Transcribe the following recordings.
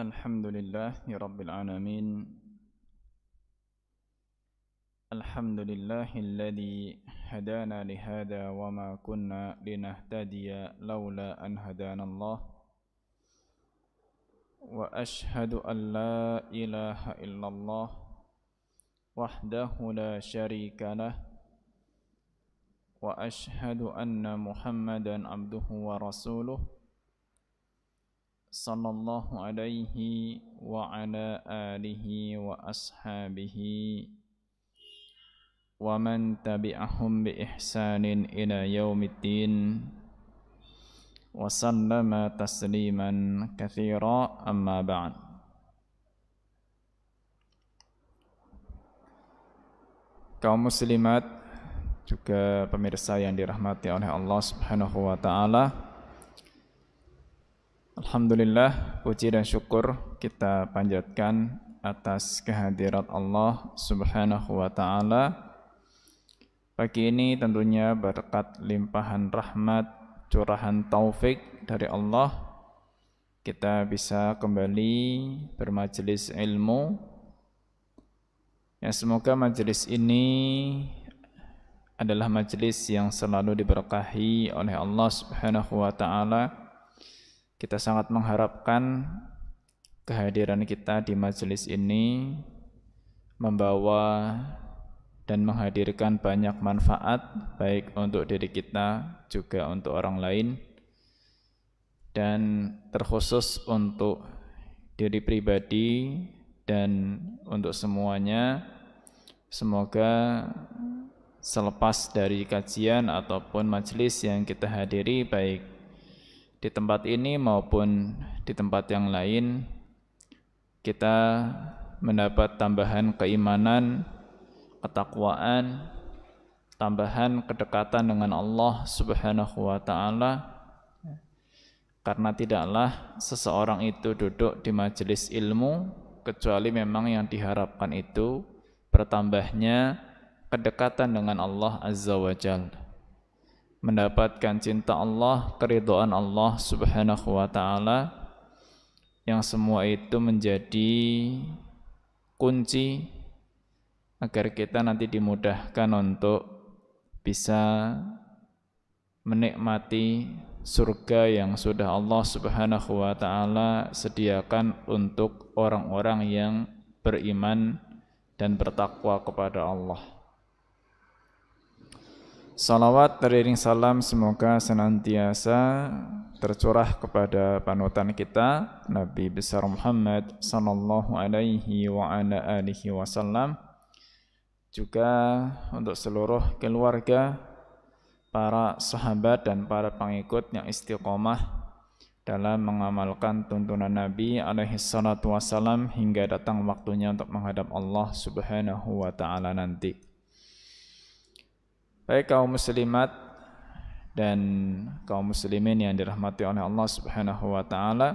Alhamdulillahi Rabbil Alamin. Alhamdulillahilladzi hadana lihada wa ma kunna linahtadiya laula an hadanallah. Wa ashhadu an la ilaha illallah wahdahu la syarika lah. Wa ashhadu anna Muhammadan abduhu wa rasuluh sallallahu alaihi wa ala alihi wa ashabihi wa man tabi'ahum bi ihsanin ila yaumiddin wa sallama tasliman katsira amma ba'd. Kaum muslimat juga pemirsa yang dirahmati oleh Allah Subhanahu wa taala, alhamdulillah, puji dan syukur kita panjatkan atas kehadirat Allah Subhanahu wa taala. Pagi ini tentunya berkat limpahan rahmat, curahan taufik dari Allah, kita bisa kembali bermajelis ilmu. Ya, semoga majelis ini adalah majelis yang selalu diberkahi oleh Allah Subhanahu wa taala. Kita sangat mengharapkan kehadiran kita di majelis ini membawa dan menghadirkan banyak manfaat, baik untuk diri kita juga untuk orang lain, dan terkhusus untuk diri pribadi dan untuk semuanya. Semoga selepas dari kajian ataupun majelis yang kita hadiri, baik di tempat ini maupun di tempat yang lain, kita mendapat tambahan keimanan, ketakwaan, tambahan kedekatan dengan Allah Subhanahu wa taala. Karena tidaklah seseorang itu duduk di majelis ilmu kecuali memang yang diharapkan itu bertambahnya kedekatan dengan Allah Azza wa Jalla, mendapatkan cinta Allah, keridhaan Allah Subhanahu wa taala, yang semua itu menjadi kunci agar kita nanti dimudahkan untuk bisa menikmati surga yang sudah Allah Subhanahu wa taala sediakan untuk orang-orang yang beriman dan bertakwa kepada Allah. Salawat teriring salam semoga senantiasa tercurah kepada panutan kita Nabi besar Muhammad sallallahu alaihi wa ala alihi wasallam, juga untuk seluruh keluarga, para sahabat dan para pengikut yang istiqomah dalam mengamalkan tuntunan Nabi alaihi salatu wasallam hingga datang waktunya untuk menghadap Allah Subhanahu wa taala nanti. Baik kaum muslimat dan kaum muslimin yang dirahmati oleh Allah Subhanahu wa taala,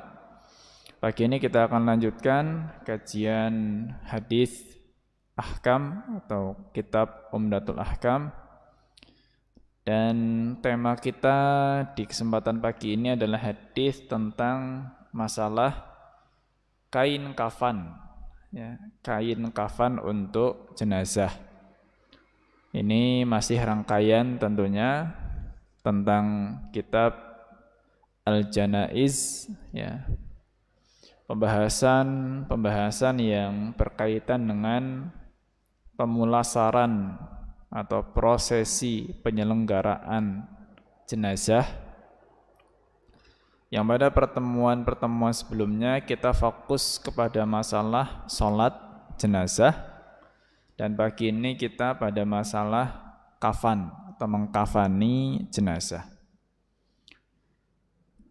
pagi ini kita akan lanjutkan kajian hadis ahkam atau kitab Umdatul Ahkam, dan tema kita di kesempatan pagi ini adalah hadis tentang masalah kain kafan, ya, kain kafan untuk jenazah. Ini masih rangkaian tentunya tentang kitab Al-Janaiz, ya. Pembahasan yang berkaitan dengan pemulasaran atau prosesi penyelenggaraan jenazah, yang pada pertemuan-pertemuan sebelumnya kita fokus kepada masalah sholat jenazah, dan pagi ini kita pada masalah kafan atau mengkafani jenazah.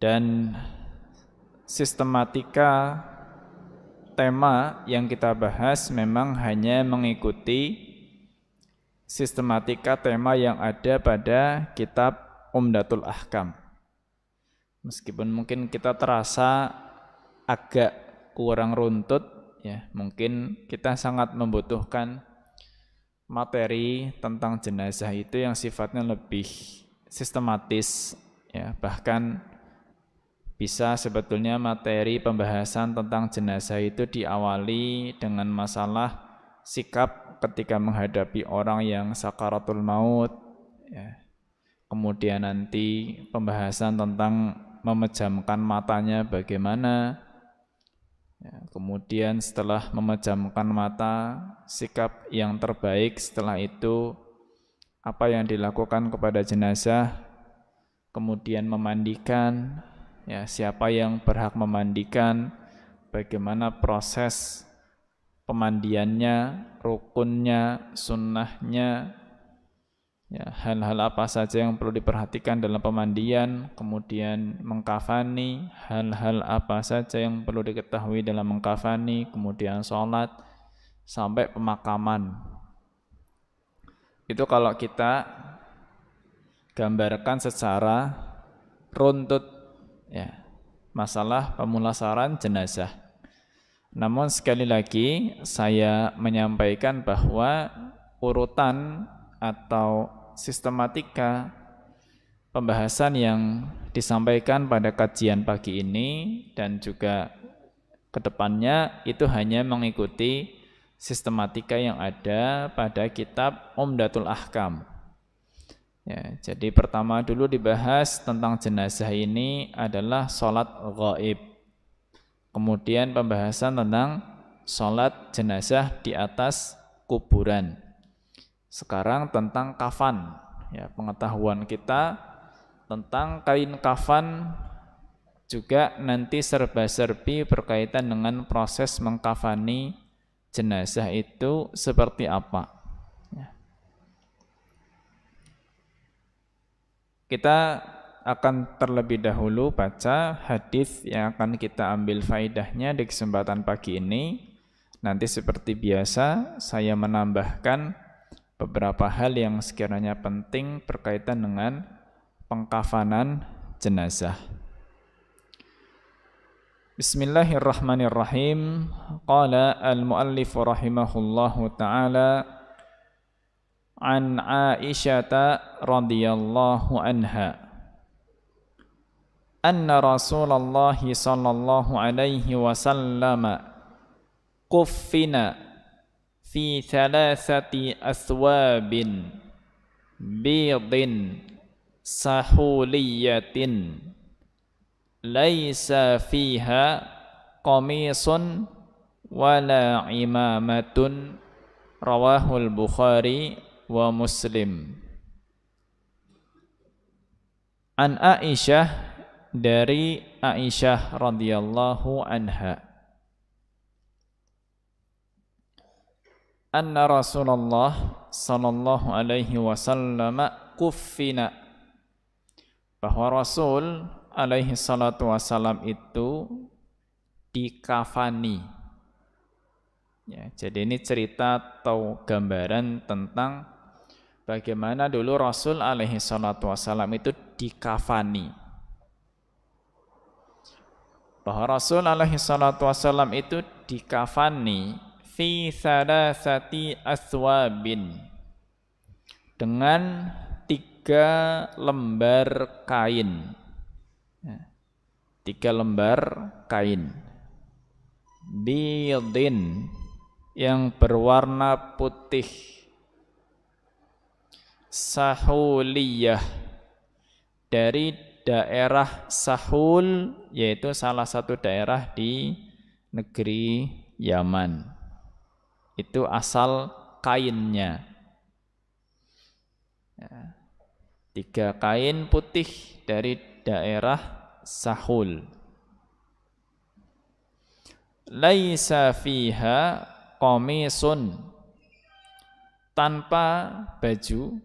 Dan sistematika tema yang kita bahas memang hanya mengikuti sistematika tema yang ada pada kitab Umdatul Ahkam. Meskipun mungkin kita terasa agak kurang runtut, ya, mungkin kita sangat membutuhkan materi tentang jenazah itu yang sifatnya lebih sistematis, ya, bahkan bisa sebetulnya materi pembahasan tentang jenazah itu diawali dengan masalah sikap ketika menghadapi orang yang sakaratul maut, ya. Kemudian nanti pembahasan tentang memejamkan matanya bagaimana, ya. Kemudian setelah memejamkan mata, sikap yang terbaik setelah itu apa yang dilakukan kepada jenazah, kemudian memandikan, ya, siapa yang berhak memandikan, bagaimana proses pemandiannya, rukunnya, sunnahnya, ya, hal-hal apa saja yang perlu diperhatikan dalam pemandian, kemudian mengkafani, hal-hal apa saja yang perlu diketahui dalam mengkafani, kemudian sholat, sampai pemakaman. Itu kalau kita gambarkan secara runtut, ya, masalah pemulasaran jenazah. Namun sekali lagi saya menyampaikan bahwa urutan atau sistematika pembahasan yang disampaikan pada kajian pagi ini dan juga kedepannya itu hanya mengikuti sistematika yang ada pada kitab Umdatul Ahkam. Ya, jadi pertama dulu dibahas tentang jenazah ini adalah sholat ghaib. Kemudian pembahasan tentang sholat jenazah di atas kuburan. Sekarang tentang kafan, ya, pengetahuan kita tentang kain kafan juga nanti serba-serbi berkaitan dengan proses mengkafani jenazah itu seperti apa, ya. Kita akan terlebih dahulu baca hadis yang akan kita ambil faidahnya di kesempatan pagi ini. Nanti seperti biasa saya menambahkan beberapa hal yang sekiranya penting berkaitan dengan pengkafanan jenazah. Bismillahirrahmanirrahim. Qala al-muallif rahimahullahu ta'ala an Aisyah radhiyallahu anha anna Rasulullah sallallahu alaihi wasallam kuffina fi thalathati aswabin bidin sahuliyatin laisa fiha qamisun wala imamatun, rawahul Bukhari wa Muslim. An Aisyah, dari Aisyah radhiyallahu anha, anna Rasulullah sallallahu alaihi wasallam kuffina, bahwa Rasul alaihi salatu wasallam itu dikafani, ya. Jadi ini cerita atau gambaran tentang bagaimana dulu Rasul alaihi salatu wasallam itu dikafani. Bahwa Rasul alaihi salatu wasallam itu dikafani fi thalathati aswabin, dengan 3 lembar kain, 3 lembar kain bidin, yang berwarna putih, sahuliyah, dari daerah Sahul, yaitu salah satu daerah di negeri Yaman. Itu asal kainnya, ya. 3 kain putih dari daerah Sahul. Laisa fiha qamisun, tanpa baju,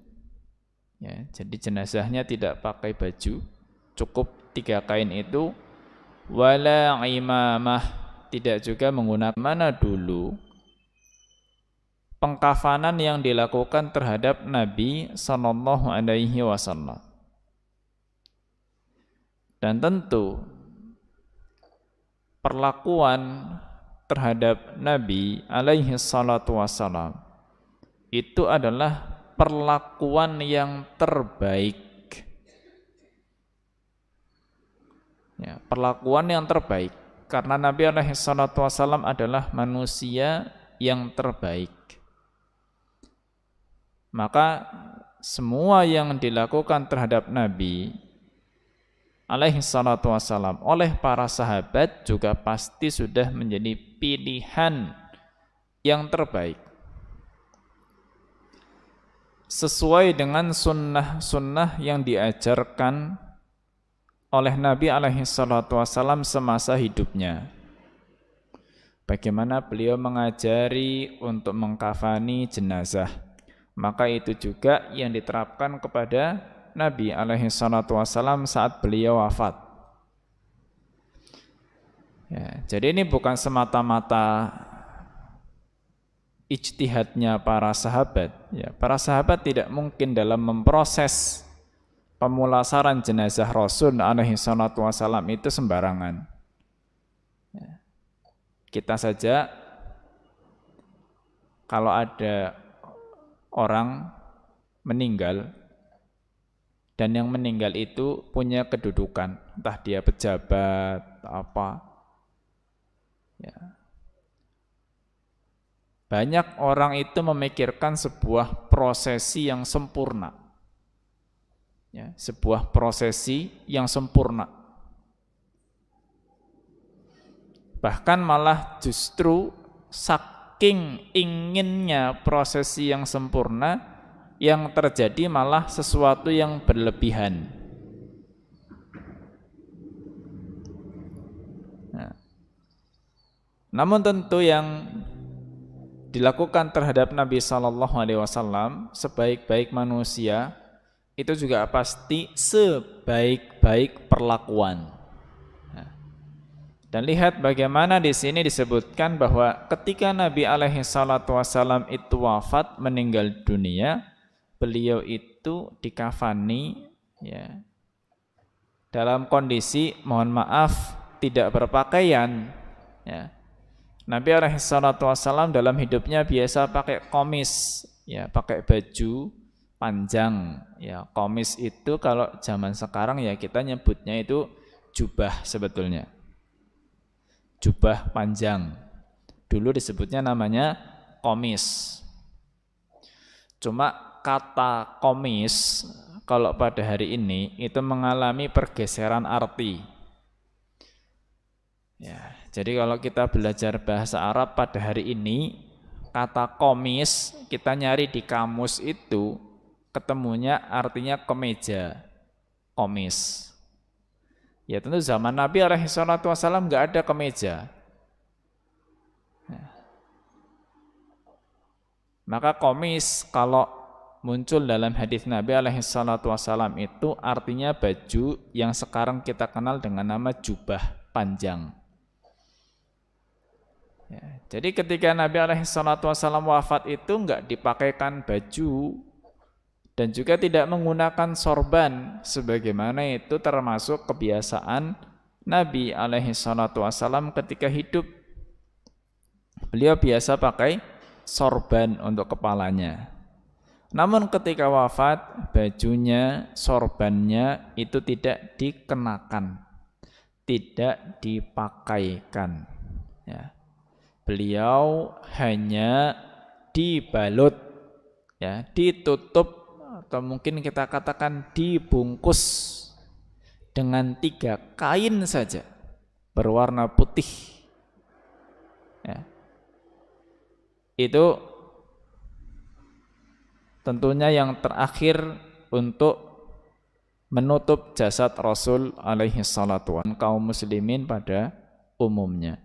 ya. Jadi jenazahnya tidak pakai baju, cukup 3 kain itu. Wala imamah, tidak juga menggunakan. Mana dulu pengkafanan yang dilakukan terhadap Nabi sallallahu alaihi wasallam. Dan tentu perlakuan terhadap Nabi alaihi salatu wasallam itu adalah perlakuan yang terbaik. Ya, perlakuan yang terbaik. Karena Nabi SAW adalah manusia yang terbaik. Maka semua yang dilakukan terhadap Nabi SAW oleh para sahabat juga pasti sudah menjadi pilihan yang terbaik. Sesuai dengan sunnah-sunnah yang diajarkan oleh Nabi SAW semasa hidupnya. Bagaimana beliau mengajari untuk mengkafani jenazah, maka itu juga yang diterapkan kepada Nabi SAW saat beliau wafat. Ya, jadi ini bukan semata-mata ijtihadnya para sahabat. Ya, para sahabat tidak mungkin dalam memproses pemulasaran jenazah Rasul SAW itu sembarangan. Ya. Kita saja kalau ada orang meninggal dan yang meninggal itu punya kedudukan, entah dia pejabat apa, ya. Banyak orang itu memikirkan sebuah prosesi yang sempurna, ya, sebuah prosesi yang sempurna. Bahkan malah justru saking inginnya prosesi yang sempurna, yang terjadi malah sesuatu yang berlebihan. Nah, namun tentu yang dilakukan terhadap Nabi SAW sebaik-baik manusia itu juga pasti sebaik-baik perlakuan. Dan lihat bagaimana di sini disebutkan bahwa ketika Nabi SAW itu wafat, meninggal dunia, beliau itu dikafani, ya, dalam kondisi mohon maaf tidak berpakaian. Ya. Nabi SAW dalam hidupnya biasa pakai komis, ya, pakai baju panjang. Ya, komis itu kalau zaman sekarang ya kita nyebutnya itu jubah sebetulnya. Jubah panjang. Dulu disebutnya namanya komis. Cuma kata komis kalau pada hari ini itu mengalami pergeseran arti. Ya, jadi kalau kita belajar bahasa Arab pada hari ini, kata komis kita nyari di kamus itu ketemunya artinya kemeja, komis. Ya tentu zaman Nabi SAW nggak ada kemeja. Maka komis kalau muncul dalam hadis Nabi SAW itu artinya baju yang sekarang kita kenal dengan nama jubah panjang. Ya, jadi ketika Nabi SAW wafat itu nggak dipakaikan baju dan juga tidak menggunakan sorban sebagaimana itu termasuk kebiasaan Nabi SAW ketika hidup. Beliau biasa pakai sorban untuk kepalanya. Namun ketika wafat, bajunya, sorbannya itu tidak dikenakan, tidak dipakaikan. Ya. Beliau hanya dibalut, ya, ditutup atau mungkin kita katakan dibungkus dengan 3 kain saja berwarna putih. Ya. Itu tentunya yang terakhir untuk menutup jasad Rasul alaihi salatu wassalam, kaum muslimin pada umumnya.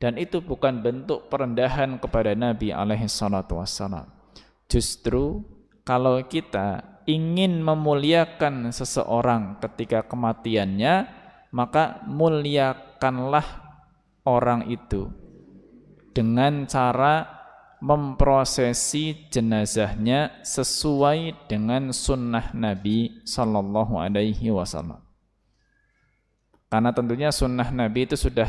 Dan itu bukan bentuk perendahan kepada Nabi alaihi salatu wassalam. Justru kalau kita ingin memuliakan seseorang ketika kematiannya, maka muliakanlah orang itu dengan cara memprosesi jenazahnya sesuai dengan sunnah Nabi Sallallahu Alaihi Wasallam. Karena tentunya sunnah Nabi itu sudah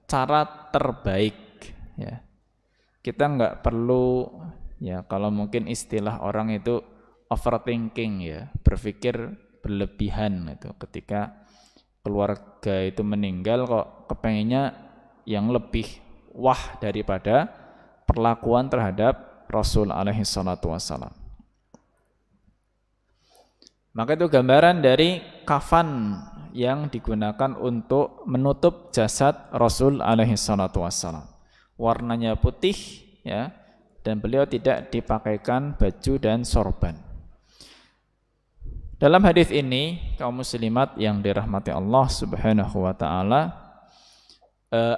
cara terbaik. Ya. Kita nggak perlu, ya kalau mungkin istilah orang itu overthinking, ya, berpikir berlebihan itu ketika keluarga itu meninggal kok kepengennya yang lebih wah daripada perlakuan terhadap Rasul alaihi salatu wassalam. Maka itu gambaran dari kafan yang digunakan untuk menutup jasad Rasul alaihi salatu wassalam. Warnanya putih ya, dan beliau tidak dipakaikan baju dan sorban. Dalam hadis ini, kaum muslimat yang dirahmati Allah Subhanahu wa taala,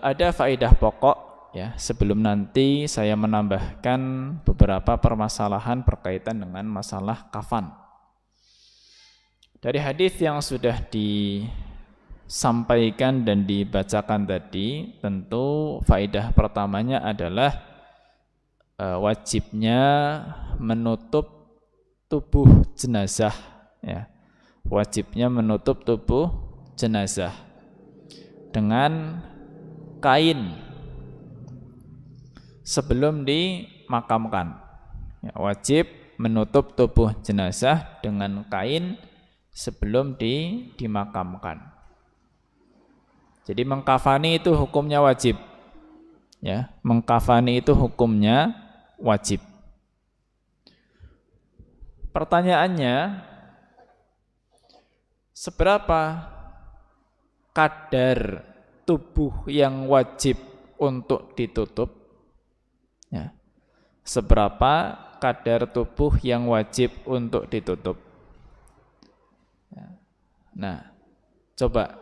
ada faedah pokok ya, sebelum nanti saya menambahkan beberapa permasalahan berkaitan dengan masalah kafan. Dari hadis yang sudah disampaikan dan dibacakan tadi, tentu faedah pertamanya adalah wajibnya menutup tubuh jenazah ya. Wajibnya menutup tubuh jenazah dengan kain sebelum dimakamkan ya, wajib menutup tubuh jenazah dengan kain sebelum dimakamkan. Jadi mengkafani itu hukumnya wajib ya, mengkafani itu hukumnya wajib. Pertanyaannya, seberapa kadar tubuh yang wajib untuk ditutup ya, seberapa kadar tubuh yang wajib untuk ditutup. Nah, coba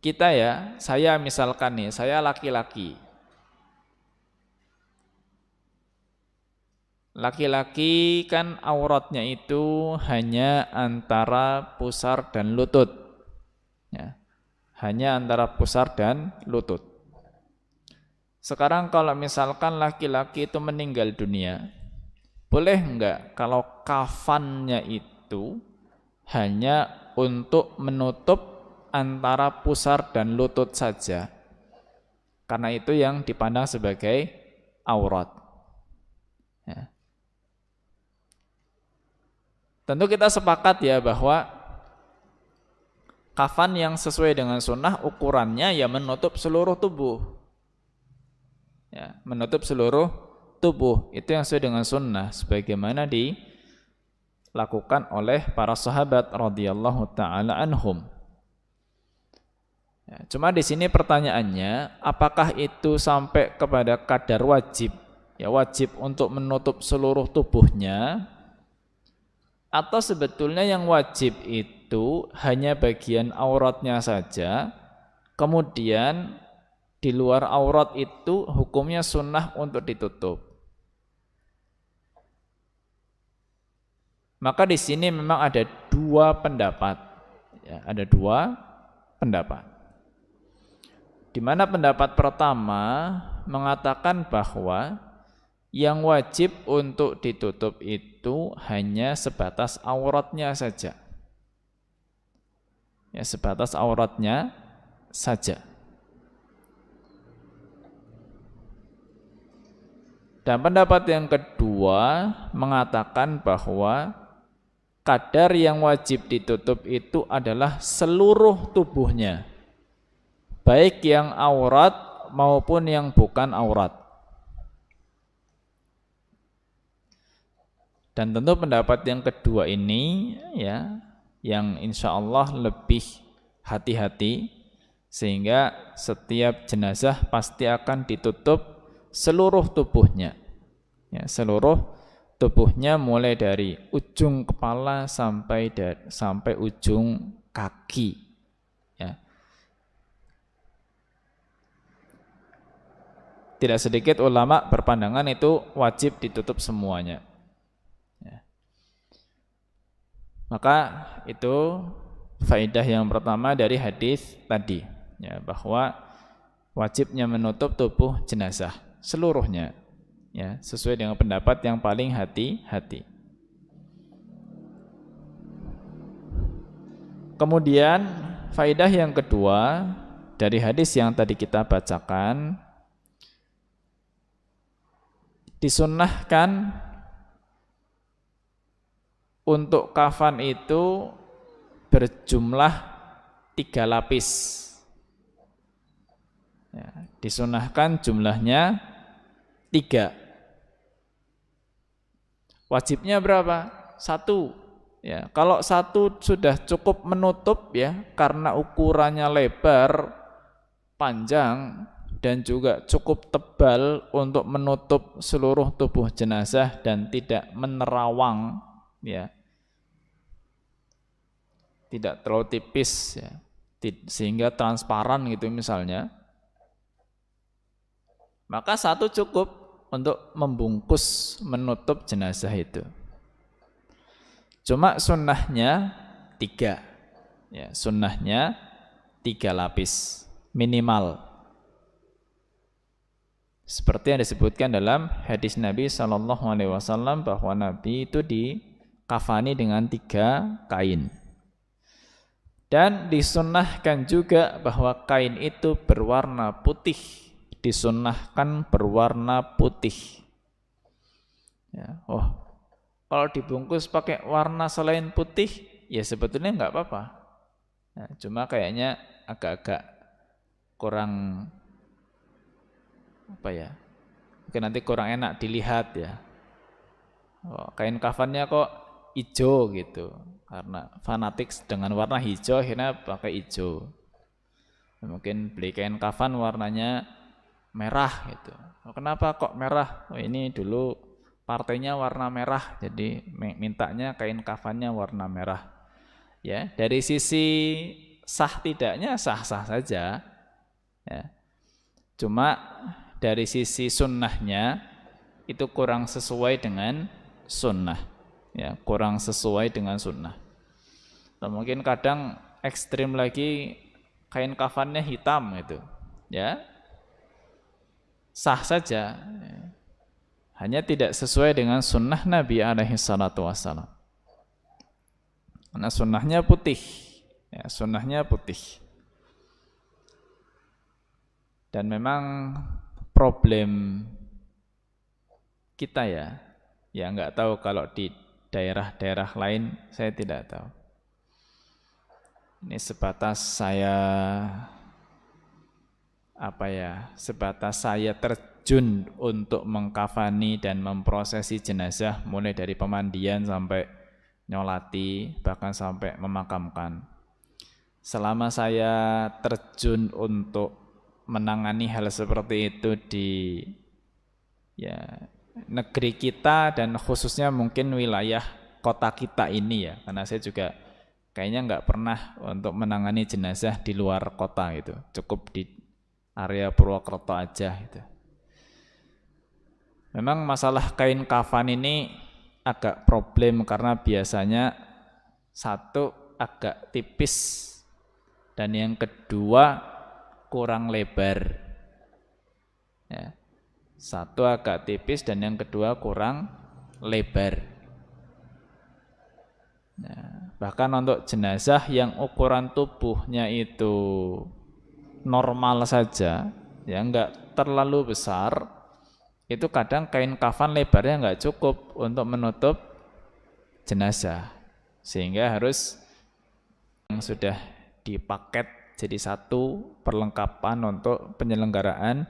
kita ya, saya misalkan nih, saya laki-laki. Laki-laki kan auratnya itu hanya antara pusar dan lutut. Ya, hanya antara pusar dan lutut. Sekarang kalau misalkan laki-laki itu meninggal dunia, boleh enggak kalau kafannya itu hanya untuk menutup antara pusar dan lutut saja, karena itu yang dipandang sebagai aurat ya. Tentu kita sepakat ya bahwa kafan yang sesuai dengan sunnah ukurannya ya menutup seluruh tubuh ya, menutup seluruh tubuh, itu yang sesuai dengan sunnah sebagaimana dilakukan oleh para sahabat radhiyallahu taala anhum. Ya, cuma di sini pertanyaannya, apakah itu sampai kepada kadar wajib? Ya, wajib untuk menutup seluruh tubuhnya, atau sebetulnya yang wajib itu hanya bagian auratnya saja, kemudian di luar aurat itu hukumnya sunnah untuk ditutup. Maka di sini memang ada dua pendapat. Ya, ada dua pendapat. Di mana pendapat pertama mengatakan bahwa yang wajib untuk ditutup itu hanya sebatas auratnya saja. Ya, sebatas auratnya saja. Dan pendapat yang kedua mengatakan bahwa kadar yang wajib ditutup itu adalah seluruh tubuhnya, baik yang aurat maupun yang bukan aurat. Dan tentu pendapat yang kedua ini ya, yang insya Allah lebih hati-hati, sehingga setiap jenazah pasti akan ditutup seluruh tubuhnya ya, seluruh tubuhnya mulai dari ujung kepala sampai ujung kaki ya. Tidak sedikit ulama berpandangan itu wajib ditutup semuanya ya. Maka itu faedah yang pertama dari hadis tadi ya, bahwa wajibnya menutup tubuh jenazah seluruhnya ya, sesuai dengan pendapat yang paling hati-hati. Kemudian faedah yang kedua dari hadis yang tadi kita bacakan, disunnahkan untuk kafan itu berjumlah 3 lapis. Ya, disunahkan jumlahnya 3. Wajibnya berapa? 1. Ya, kalau 1 sudah cukup menutup ya, karena ukurannya lebar, panjang dan juga cukup tebal untuk menutup seluruh tubuh jenazah dan tidak menerawang ya. Tidak terlalu tipis ya, sehingga transparan gitu misalnya. Maka 1 cukup untuk membungkus menutup jenazah itu. Cuma sunnahnya 3. Ya, sunnahnya 3 lapis minimal. Seperti yang disebutkan dalam hadis Nabi SAW bahwa Nabi itu dikafani dengan 3 kain. Dan disunnahkan juga bahwa kain itu berwarna putih. Disunnahkan berwarna putih. Ya, kalau dibungkus pakai warna selain putih, ya sebetulnya nggak apa-apa. Ya, cuma kayaknya agak-agak kurang mungkin nanti kurang enak dilihat ya. Kain kafannya kok hijau gitu, karena fanatik dengan warna hijau akhirnya pakai hijau. Mungkin beli kain kafan warnanya merah gitu. Kenapa kok merah? Ini dulu partainya warna merah, jadi mintanya kain kafannya warna merah. Ya, dari sisi sah tidaknya sah-sah saja. Ya. Cuma dari sisi sunnahnya itu kurang sesuai dengan sunnah. Ya, kurang sesuai dengan sunnah. Nah, mungkin kadang ekstrim lagi kain kafannya hitam gitu. Ya. Sah saja. Hanya tidak sesuai dengan sunnah Nabi alaihi salatu wassalam. Karena sunnahnya putih. Ya, sunnahnya putih. Dan memang problem kita ya nggak tahu kalau di daerah-daerah lain, saya tidak tahu. Ini sebatas saya terjun untuk mengkafani dan memprosesi jenazah mulai dari pemandian sampai nyolati, bahkan sampai memakamkan. Selama saya terjun untuk menangani hal seperti itu di negeri kita dan khususnya mungkin wilayah kota kita ini ya, karena saya juga kayaknya nggak pernah untuk menangani jenazah di luar kota gitu, cukup di area Purwokerto aja gitu. Memang masalah kain kafan ini agak problem karena biasanya 1 agak tipis dan yang kedua kurang lebar. Ya. 1 agak tipis dan yang kedua kurang lebar. Nah, bahkan untuk jenazah yang ukuran tubuhnya itu normal saja, ya enggak terlalu besar, itu kadang kain kafan lebarnya enggak cukup untuk menutup jenazah, sehingga harus yang sudah dipaket jadi 1 perlengkapan untuk penyelenggaraan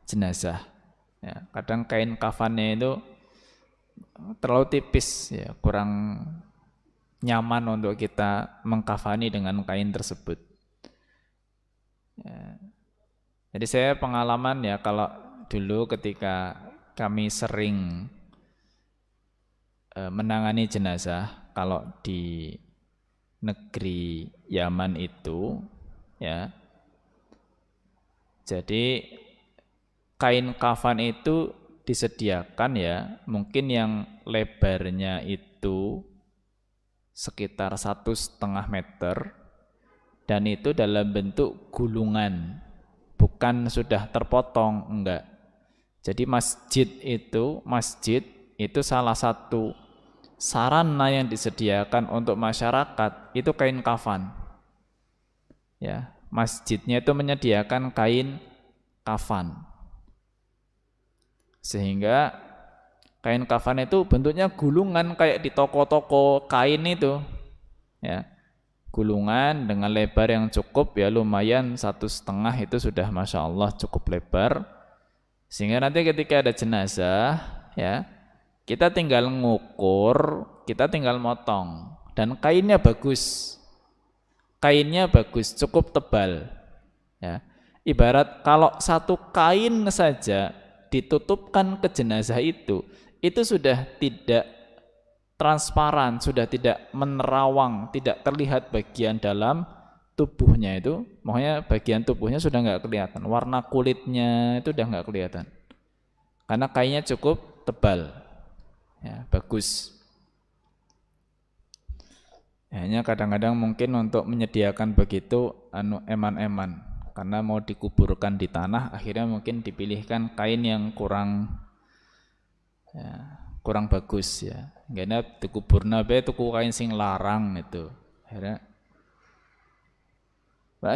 jenazah. Ya, kadang kain kafannya itu terlalu tipis, ya, kurang nyaman untuk kita mengkafani dengan kain tersebut. Ya. Jadi saya pengalaman ya, kalau dulu ketika kami sering menangani jenazah, kalau di negeri Yaman itu ya, jadi kain kafan itu disediakan ya, mungkin yang lebarnya itu sekitar 1,5 meter dan itu dalam bentuk gulungan, bukan sudah terpotong, enggak. Jadi masjid itu salah satu sarana yang disediakan untuk masyarakat itu kain kafan. Ya, masjidnya itu menyediakan kain kafan. Sehingga kain kafan itu bentuknya gulungan kayak di toko-toko kain itu. Ya. gulungan dengan lebar yang cukup, ya lumayan 1,5 itu sudah Masya Allah cukup lebar, sehingga nanti ketika ada jenazah ya kita tinggal ngukur, kita tinggal motong, dan kainnya bagus, cukup tebal ya. Ibarat kalau satu kain saja ditutupkan ke jenazah itu sudah tidak transparan, sudah tidak menerawang, tidak terlihat bagian dalam tubuhnya itu, makanya bagian tubuhnya sudah nggak kelihatan, warna kulitnya itu udah nggak kelihatan, karena kainnya cukup tebal, ya, bagus. Hanya kadang-kadang mungkin untuk menyediakan begitu eman-eman, karena mau dikuburkan di tanah, akhirnya mungkin dipilihkan kain yang kurang bagus ya. Karena dikuburna bae tuku kain sing larang itu. Akhirnya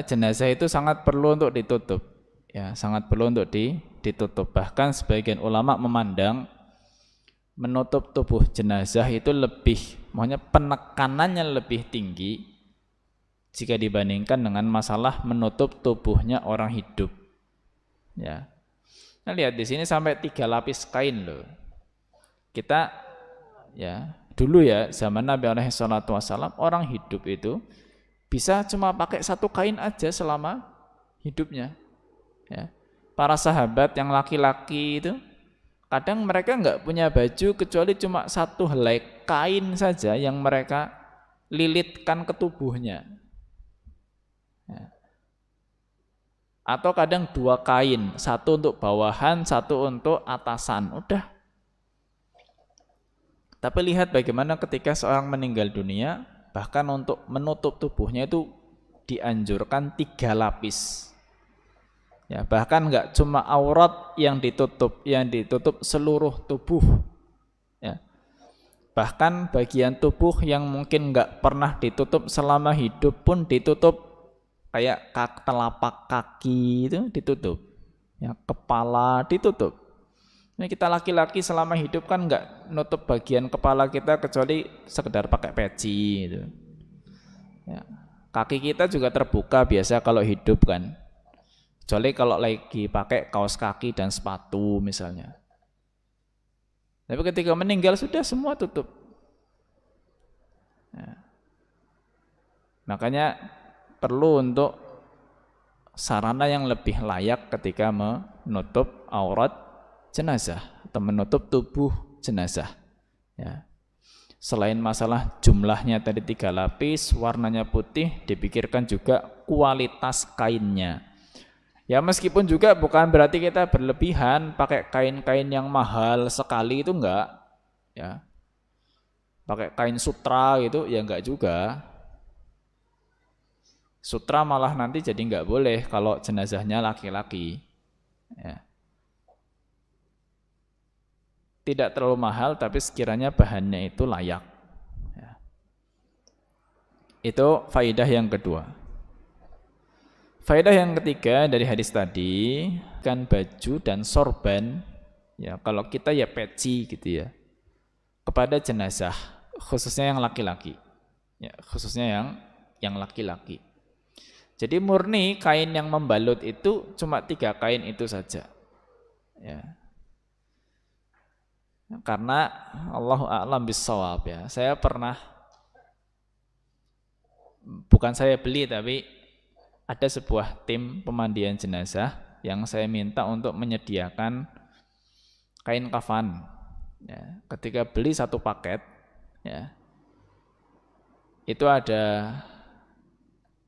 jenazah itu sangat perlu untuk ditutup. Ya, sangat perlu untuk ditutup. Bahkan sebagian ulama memandang menutup tubuh jenazah itu lebih, maksudnya penekanannya lebih tinggi jika dibandingkan dengan masalah menutup tubuhnya orang hidup. Ya. Nah, lihat di sini sampai 3 lapis kain loh. Kita ya, dulu ya zaman Nabi alaihi salatu wasallam, orang hidup itu bisa cuma pakai 1 kain aja selama hidupnya. Ya. Para sahabat yang laki-laki itu kadang mereka nggak punya baju kecuali cuma 1 helai kain saja yang mereka lilitkan ke tubuhnya. Ya. Atau kadang 2 kain, 1 untuk bawahan, 1 untuk atasan, udah. Tapi lihat bagaimana ketika seorang meninggal dunia, bahkan untuk menutup tubuhnya itu dianjurkan 3 lapis. Ya, bahkan enggak cuma aurat yang ditutup seluruh tubuh. Ya. Bahkan bagian tubuh yang mungkin enggak pernah ditutup selama hidup pun ditutup, kayak telapak kaki itu ditutup. Ya, kepala ditutup. Ini kita laki-laki selama hidup kan enggak nutup bagian kepala kita kecuali sekedar pakai peci gitu. Ya. Kaki kita juga terbuka biasa kalau hidup kan. Kecuali kalau lagi pakai kaos kaki dan sepatu misalnya. Tapi ketika meninggal sudah semua tutup. Ya. Makanya perlu untuk sarana yang lebih layak ketika menutup aurat jenazah atau menutup tubuh jenazah. Ya. Selain masalah jumlahnya tadi 3 lapis, warnanya putih, dipikirkan juga kualitas kainnya. Ya meskipun juga bukan berarti kita berlebihan pakai kain-kain yang mahal sekali, itu enggak. Ya. Pakai kain sutra gitu ya enggak juga. Sutra malah nanti jadi enggak boleh kalau jenazahnya laki-laki. Ya. Tidak terlalu mahal tapi sekiranya bahannya itu layak. Ya. Itu faidah yang kedua. Faedah yang ketiga dari hadis tadi, kan baju dan sorban, ya kalau kita ya peci gitu ya, kepada jenazah, khususnya yang laki-laki, ya khususnya yang laki-laki. Jadi murni kain yang membalut itu cuma 3 kain itu saja, ya. Karena Allahu a'lam bissawab ya. Saya pernah, bukan saya beli tapi ada sebuah tim pemandian jenazah yang saya minta untuk menyediakan kain kafan. Ya, ketika beli 1 paket, ya, itu ada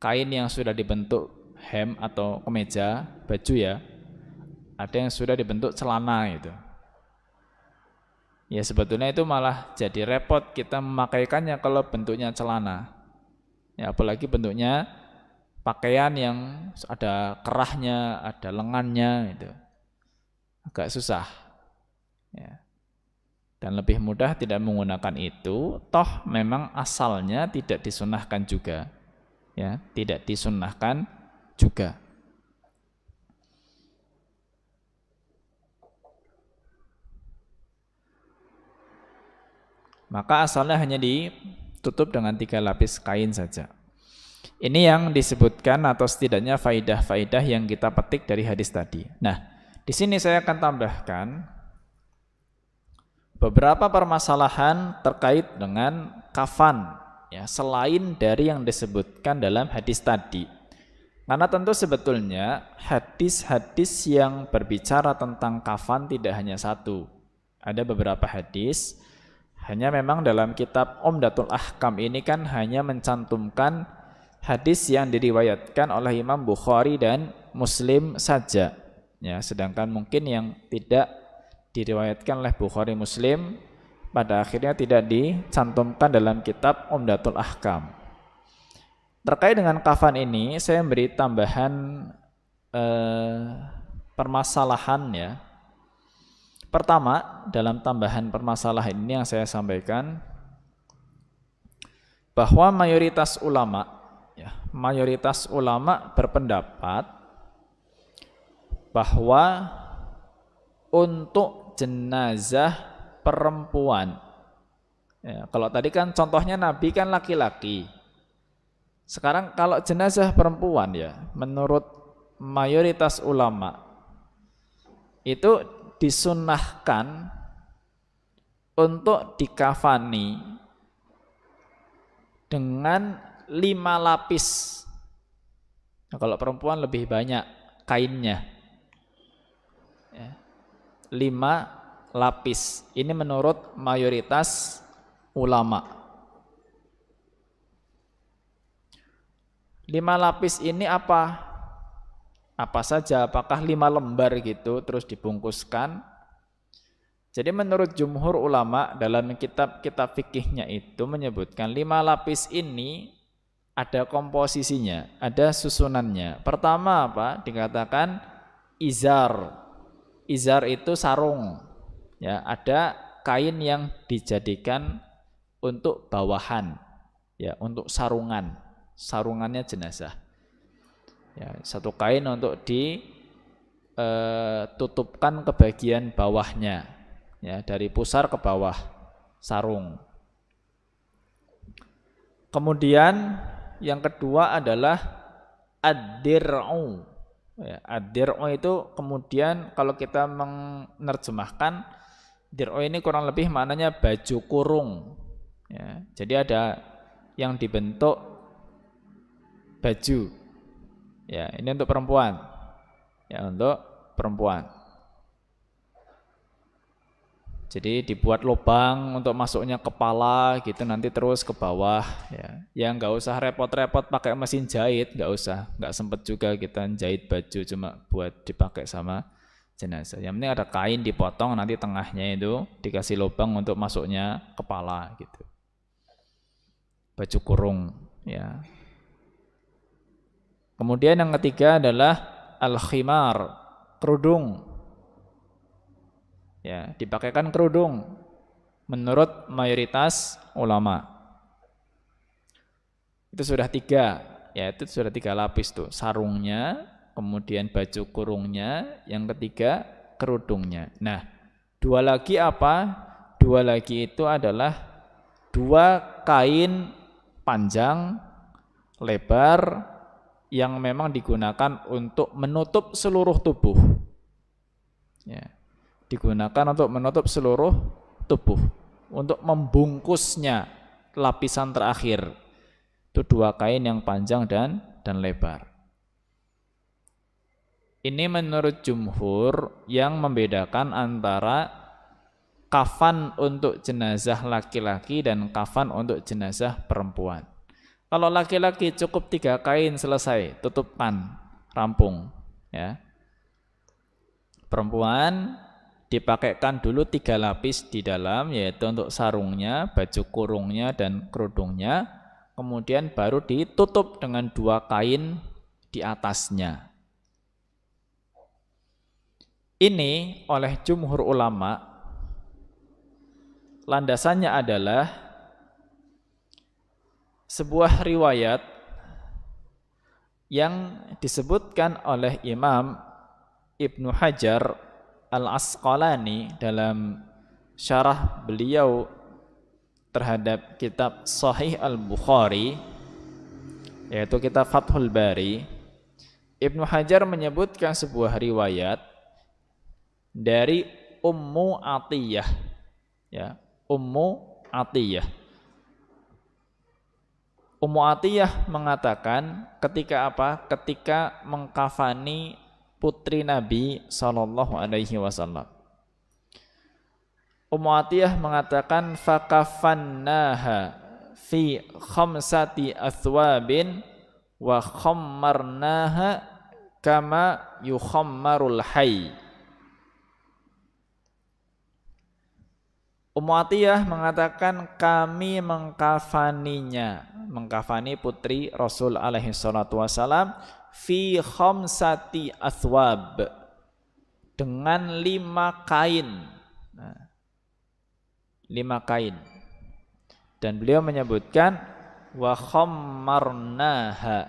kain yang sudah dibentuk hem atau kemeja, baju ya, ada yang sudah dibentuk celana itu. Ya sebetulnya itu malah jadi repot kita memakaikannya kalau bentuknya celana. Ya apalagi bentuknya pakaian yang ada kerahnya, ada lengannya itu. Agak susah. Ya. Dan lebih mudah tidak menggunakan itu, toh memang asalnya tidak disunahkan juga. Ya, tidak disunahkan juga. Maka asalnya hanya ditutup dengan 3 lapis kain saja. Ini yang disebutkan atau setidaknya faidah-faidah yang kita petik dari hadis tadi. Nah, di sini saya akan tambahkan beberapa permasalahan terkait dengan kafan, ya, selain dari yang disebutkan dalam hadis tadi. Karena tentu sebetulnya hadis-hadis yang berbicara tentang kafan tidak hanya satu. Ada beberapa hadis, hanya memang dalam kitab Umdatul Ahkam ini kan hanya mencantumkan hadis yang diriwayatkan oleh Imam Bukhari dan Muslim saja. Ya, sedangkan mungkin yang tidak diriwayatkan oleh Bukhari Muslim pada akhirnya tidak dicantumkan dalam kitab Umdatul Ahkam. Terkait dengan kafan ini, saya beri tambahan permasalahan, ya. Pertama, dalam tambahan permasalahan ini yang saya sampaikan, bahwa mayoritas ulama berpendapat bahwa untuk jenazah perempuan, ya, kalau tadi kan contohnya Nabi kan laki-laki. Sekarang kalau jenazah perempuan, ya, menurut mayoritas ulama itu disunnahkan untuk dikafani dengan 5 lapis. Nah, kalau perempuan lebih banyak kainnya, ya, 5 lapis. Ini menurut mayoritas ulama. 5 lapis ini apa? Apa saja? Apakah 5 lembar gitu terus dibungkuskan? Jadi menurut jumhur ulama dalam kitab-kitab fikihnya itu menyebutkan 5 lapis ini ada komposisinya, ada susunannya. Pertama apa? Dikatakan izar. Izar itu sarung. Ya, ada kain yang dijadikan untuk bawahan, ya, untuk sarungan. Sarungannya jenazah, ya, satu kain untuk ditutupkan ke bagian bawahnya, ya, dari pusar ke bawah sarung. Kemudian yang kedua adalah ad-dir'u, ya, ad-dir'u itu kemudian kalau kita menerjemahkan dir'u ini kurang lebih maknanya baju kurung, ya. Jadi ada yang dibentuk baju, ya, ini untuk perempuan, ya, untuk perempuan. Jadi dibuat lubang untuk masuknya kepala gitu, nanti terus ke bawah, ya. Yang nggak usah repot-repot pakai mesin jahit, nggak usah, nggak sempet juga kita jahit baju cuma buat dipakai sama jenazah. Yang penting ada kain dipotong, nanti tengahnya itu dikasih lubang untuk masuknya kepala gitu. Baju kurung, ya. Kemudian yang ketiga adalah al-khimar, kerudung. Ya, dipakaikan kerudung menurut mayoritas ulama. Itu sudah 3, ya, itu sudah 3 lapis tuh. Sarungnya, kemudian baju kurungnya, yang ketiga kerudungnya. Nah, 2 lagi apa? 2 lagi itu adalah 2 kain panjang, lebar, yang memang digunakan untuk menutup seluruh tubuh, ya, digunakan untuk menutup seluruh tubuh, untuk membungkusnya lapisan terakhir. Itu 2 kain yang panjang dan lebar. Ini menurut jumhur yang membedakan antara kafan untuk jenazah laki-laki dan kafan untuk jenazah perempuan. Kalau laki-laki cukup 3 kain selesai, tutupkan, rampung, ya. Perempuan dipakaikan dulu 3 lapis di dalam, yaitu untuk sarungnya, baju kurungnya, dan kerudungnya. Kemudian baru ditutup dengan 2 kain di atasnya. Ini oleh jumhur ulama, landasannya adalah sebuah riwayat yang disebutkan oleh Imam Ibnu Hajar Al-Asqalani dalam syarah beliau terhadap kitab Sahih Al-Bukhari, yaitu kitab Fathul Bari, Ibnu Hajar menyebutkan sebuah riwayat dari Ummu Atiyah, ya, Ummu Atiyah. Ummu Atiyah mengatakan ketika apa? Ketika mengkafani putri Nabi sallallahu alaihi wasallam. Ummu Atiyah mengatakan fakafannaha fi khamsati athwabin wa khammarnaha kama yukhammarul hayy. Ummu Atiyah mengatakan kami mengkafani putri Rasul alaihi salatu wasalam fi khamsati athwab, dengan 5 kain. Nah, 5 kain. Dan beliau menyebutkan wa khammarnaha,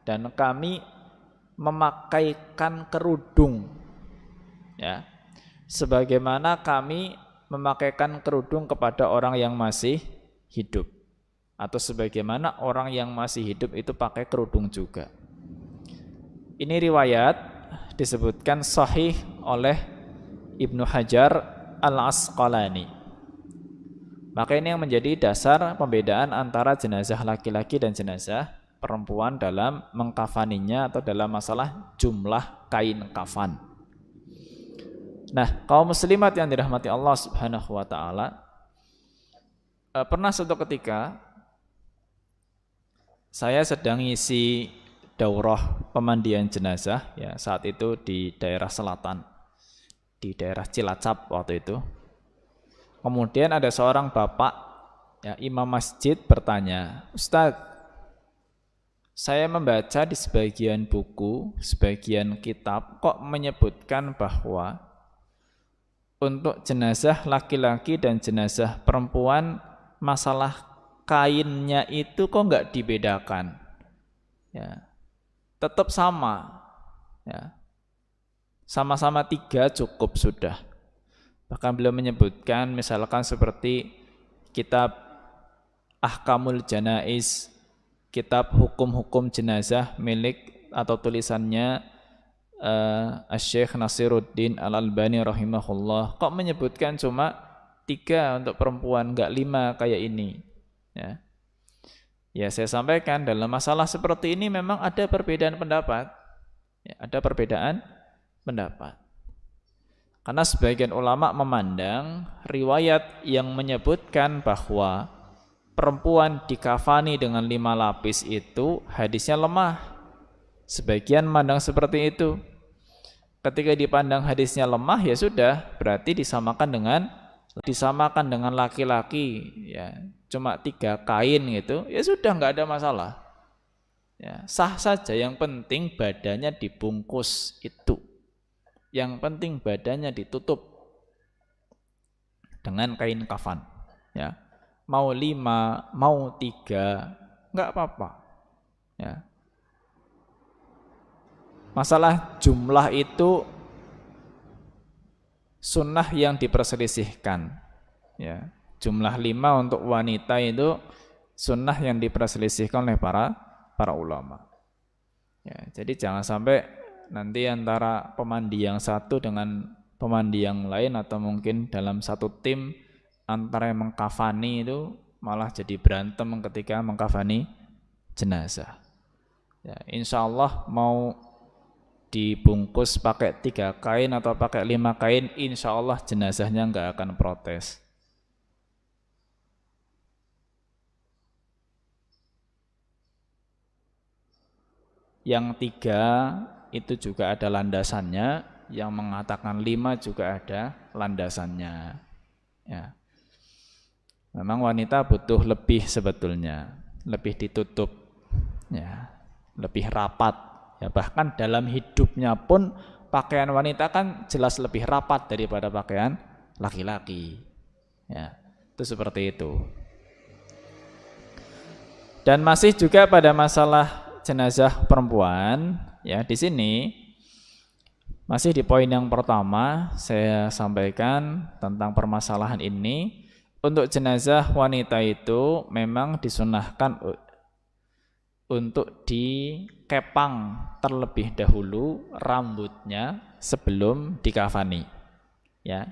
dan kami memakaikan kerudung, ya, sebagaimana kami memakaikan kerudung kepada orang yang masih hidup, atau sebagaimana orang yang masih hidup itu pakai kerudung juga. Ini riwayat disebutkan sahih oleh Ibnu Hajar Al-Asqalani. Maka ini yang menjadi dasar pembedaan antara jenazah laki-laki dan jenazah perempuan dalam mengkafaninya atau dalam masalah jumlah kain kafan. Nah, kaum muslimat yang dirahmati Allah Subhanahu wa taala, pernah suatu ketika saya sedang ngisi daurah pemandian jenazah, ya, saat itu di daerah selatan, di daerah Cilacap waktu itu. Kemudian ada seorang bapak, ya, imam masjid, bertanya, "Ustadz, saya membaca di sebagian buku, sebagian kitab kok menyebutkan bahwa untuk jenazah laki-laki dan jenazah perempuan masalah kainnya itu kok nggak dibedakan, ya, tetap sama, ya, sama-sama 3 cukup sudah." Bahkan beliau menyebutkan misalkan seperti kitab Ahkamul Janaiz, kitab hukum-hukum jenazah milik atau tulisannya Asy-Syaikh Nasiruddin Al-Albani rahimahullah, kok menyebutkan cuma 3 untuk perempuan, enggak 5 kayak ini, ya. Ya, saya sampaikan dalam masalah seperti ini memang ada perbedaan pendapat, ya, ada perbedaan pendapat. Karena sebagian ulama memandang riwayat yang menyebutkan bahwa perempuan dikafani dengan 5 lapis itu hadisnya lemah. Sebagian memandang seperti itu. Ketika dipandang hadisnya lemah, ya sudah, berarti disamakan dengan laki-laki, ya, cuma 3 kain gitu, ya sudah, nggak ada masalah, ya, sah saja. Yang penting badannya dibungkus itu. Yang penting badannya ditutup dengan kain kafan, ya. Mau 5, mau 3, enggak apa-apa, ya. Masalah jumlah itu sunnah yang diperselisihkan, ya. Jumlah 5 untuk wanita itu sunnah yang diperselisihkan oleh para ulama, ya. Jadi jangan sampai nanti antara pemandi yang satu dengan pemandi yang lain, atau mungkin dalam satu tim antara yang mengkafani itu malah jadi berantem ketika mengkafani jenazah, ya. Insya Allah mau dibungkus pakai 3 kain atau pakai 5 kain, insya Allah jenazahnya nggak akan protes. Yang 3 itu juga ada landasannya, yang mengatakan 5 juga ada landasannya, ya. Memang wanita butuh lebih sebetulnya, lebih ditutup, ya, lebih rapat, ya. Bahkan dalam hidupnya pun pakaian wanita kan jelas lebih rapat daripada pakaian laki-laki, ya. Itu seperti itu. Dan masih juga pada masalah jenazah perempuan, ya, di sini masih di poin yang pertama saya sampaikan tentang permasalahan ini. Untuk jenazah wanita itu memang disunahkan untuk dikepang terlebih dahulu rambutnya sebelum dikafani. Ya,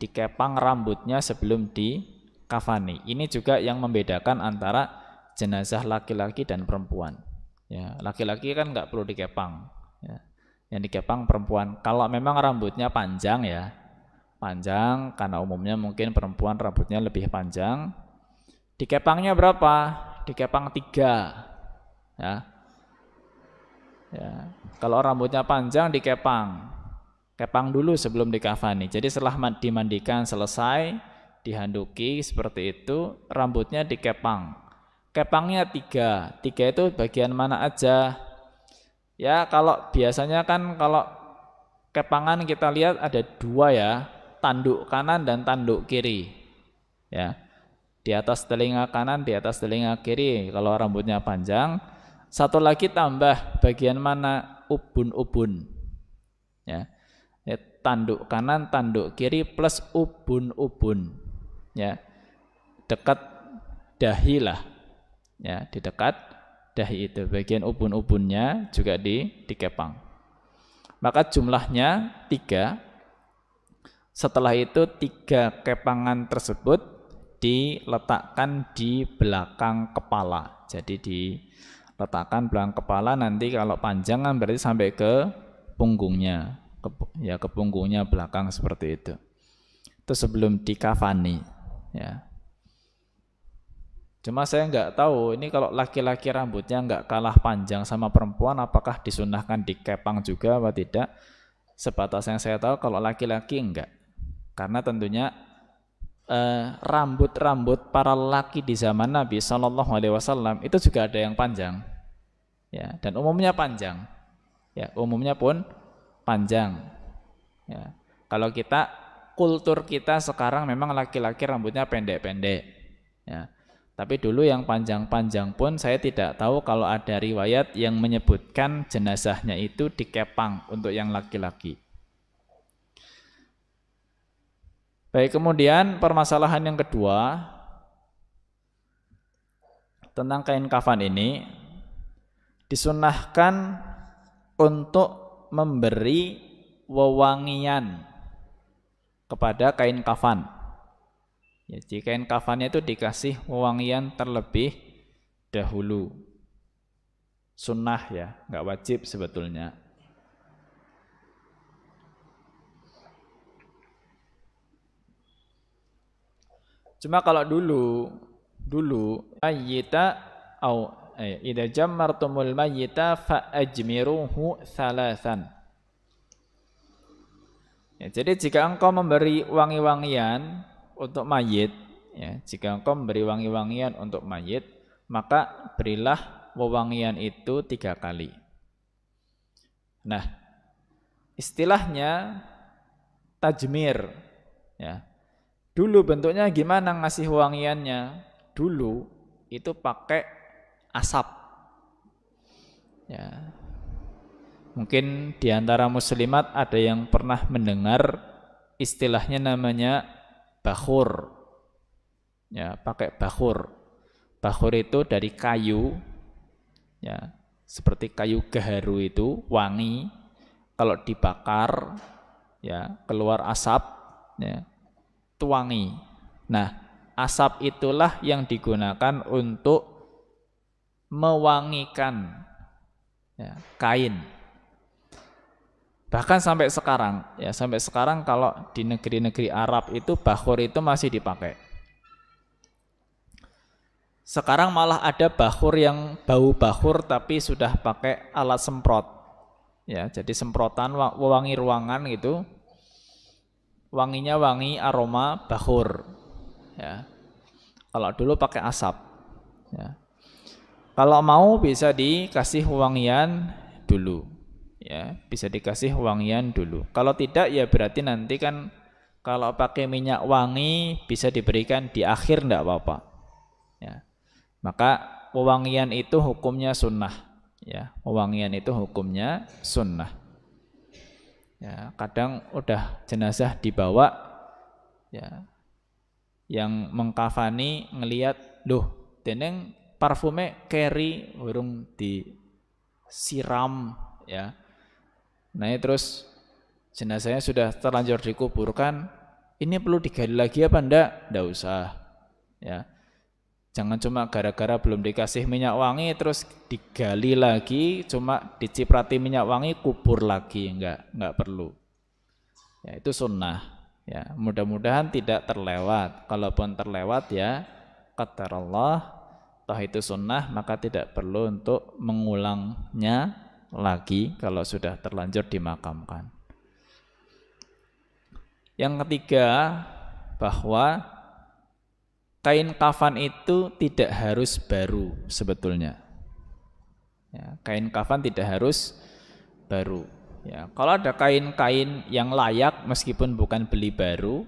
dikepang rambutnya sebelum dikafani. Ini juga yang membedakan antara jenazah laki-laki dan perempuan. Ya, laki-laki kan nggak perlu dikepang. Ya. Yang dikepang perempuan. Kalau memang rambutnya panjang ya, panjang karena umumnya mungkin perempuan rambutnya lebih panjang. Dikepangnya berapa? Dikepang 3. Ya. Ya. Kalau rambutnya panjang dikepang. Kepang dulu sebelum dikafani. Jadi setelah dimandikan selesai, dihanduki seperti itu, rambutnya dikepang. Kepangnya 3. 3 itu bagian mana aja? Ya kalau biasanya kan kalau kepangan kita lihat ada 2 ya, tanduk kanan dan tanduk kiri. Ya, di atas telinga kanan, di atas telinga kiri kalau rambutnya panjang. Satu lagi tambah bagian mana? Ubun-ubun. Ya. Tanduk kanan, tanduk kiri plus ubun-ubun. Ya. Dekat dahi lah. Ya, di dekat dahi itu bagian ubun-ubunnya juga dikepang. Maka jumlahnya 3. Setelah itu 3 kepangan tersebut diletakkan di belakang kepala. Jadi diletakkan belakang kepala, nanti kalau panjangan berarti sampai ke punggungnya. Ke punggungnya belakang seperti itu. Itu sebelum dikafani. Ya. Cuma saya nggak tahu ini kalau laki-laki rambutnya nggak kalah panjang sama perempuan, apakah disunahkan dikepang juga atau tidak? Sebatas yang saya tahu kalau laki-laki enggak. Karena tentunya rambut-rambut para laki di zaman Nabi SAW itu juga ada yang panjang, ya, dan umumnya panjang, ya, umumnya pun panjang. Ya. Kalau kultur kita sekarang memang laki-laki rambutnya pendek-pendek, ya. Tapi dulu yang panjang-panjang pun saya tidak tahu kalau ada riwayat yang menyebutkan jenazahnya itu dikepang untuk yang laki-laki. Baik, kemudian permasalahan yang kedua tentang kain kafan ini, disunahkan untuk memberi wewangian kepada kain kafan. Jadi kain kafannya itu dikasih wewangian terlebih dahulu. Sunnah ya, nggak wajib sebetulnya. Cuma kalau dulu mayyita au idza jammartumul mayyita fa ajmiruhu thalathan. Ya, jadi jika engkau memberi wangi-wangian untuk mayit, ya, jika engkau memberi wangi-wangian untuk mayit, maka berilah wewangian itu 3 kali. Nah, istilahnya tajmir, ya. Dulu bentuknya gimana ngasih wangiannya? Dulu itu pakai asap. Ya. Mungkin di antara muslimat ada yang pernah mendengar istilahnya namanya bakhur. Ya, pakai bakhur. Bakhur itu dari kayu, ya, seperti kayu gaharu itu wangi. Kalau dibakar, ya, keluar asap, ya, wangi. Nah, asap itulah yang digunakan untuk mewangikan, ya, kain. Bahkan sampai sekarang, ya, sampai sekarang kalau di negeri-negeri Arab itu bakhur itu masih dipakai. Sekarang malah ada bakhur yang bau bakhur tapi sudah pakai alat semprot. Ya, jadi semprotan wewangi ruangan gitu. Wanginya wangi aroma bakhur, ya. Kalau dulu pakai asap, ya. Kalau mau bisa dikasih wangian dulu, ya, bisa dikasih wangian dulu. Kalau tidak ya berarti nanti kan kalau pakai minyak wangi bisa diberikan di akhir, enggak apa-apa, ya. Maka wewangian itu hukumnya sunnah, ya. Wewangian itu hukumnya sunnah. Ya, kadang udah jenazah dibawa, ya, yang mengkafani ngelihat, loh, deneng parfume keri urung disiram ya. Nah, terus jenazahnya sudah terlanjur dikuburkan, ini perlu digali lagi apa enggak? Enggak usah. Ya. Jangan cuma gara-gara belum dikasih minyak wangi terus digali lagi, cuma diciprati minyak wangi kubur lagi, enggak perlu. Ya, itu sunnah. Ya, mudah-mudahan tidak terlewat. Kalaupun terlewat ya qadarullah, toh itu sunnah, maka tidak perlu untuk mengulangnya lagi kalau sudah terlanjur dimakamkan. Yang ketiga, bahwa kain kafan itu tidak harus baru sebetulnya. Ya, kain kafan tidak harus baru. Ya, kalau ada kain-kain yang layak meskipun bukan beli baru,